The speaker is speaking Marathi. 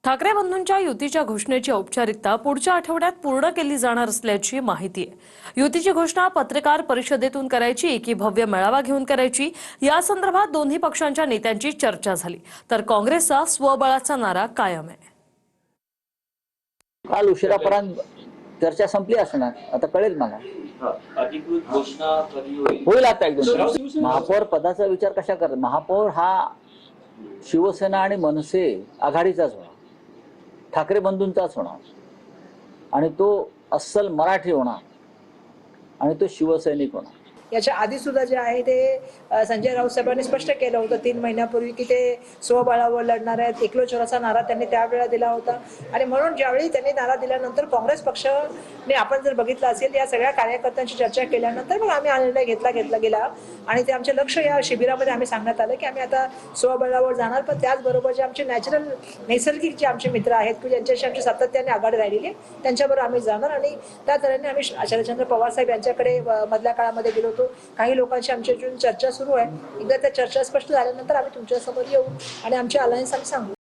ठाकरे बंधूंच्या युतीच्या घोषणेची औपचारिकता पुढच्या आठवड्यात पूर्ण केली जाणार असल्याची माहिती आहे। युतीची घोषणा पत्रकार परिषदेतून करायची की भव्य मेळावा घेऊन करायची, या संदर्भात दोन्ही पक्षांच्या नेत्यांची चर्चा झाली, तर काँग्रेसचा स्वबळाचा नारा कायम आहे। काल उशिरापर्यंत चर्चा संपली असणार, आता कळेल मला। अधिकृत घोषणा कधी होईल आता एक दोन। महापौर पदाचा विचार कशा करत? महापौर हा शिवसेना आणि मनसे आघाडीचाच होणार, ठाकरे बंधूंचाच होणार, आणि तो अस्सल मराठी होणार, आणि तो शिवसैनिक होणार। याच्या आधी सुद्धा जे आहे ते संजय राऊत साहेबांनी स्पष्ट केलं होतं 3 महिन्यापूर्वी की ते स्वबळावर लढणार आहेत। एकलो चोराचा नारा त्यांनी त्यावेळेला दिला होता, आणि म्हणून ज्यावेळी त्यांनी नारा दिल्यानंतर काँग्रेस पक्षाने आपण जर बघितलं असेल या सगळ्या कार्यकर्त्यांची चर्चा केल्यानंतर मग आम्ही हा निर्णय घेतला गेला, आणि ते आमचे लक्ष या शिबिरामध्ये आम्ही सांगण्यात आलं की आम्ही आता स्वबळावर जाणार, पण त्याचबरोबर जे आमचे नैसर्गिक जे आमचे मित्र आहेत की ज्यांच्याशी आमची सातत्याने आघाडी राहिलेली आहे त्यांच्याबरोबर आम्ही जाणार। आणि त्या तऱ्हेने आम्ही आचार्यचंद्र पवार साहेब यांच्याकडे मधल्या काळामध्ये गेलो होतो। काही लोकांची आमच्याकडून चर्चा सुरू आहे, एकदा त्या चर्चा स्पष्ट झाल्यानंतर आम्ही तुमच्यासमोर येऊ आणि आमची अलायन्स आम्ही सांगू।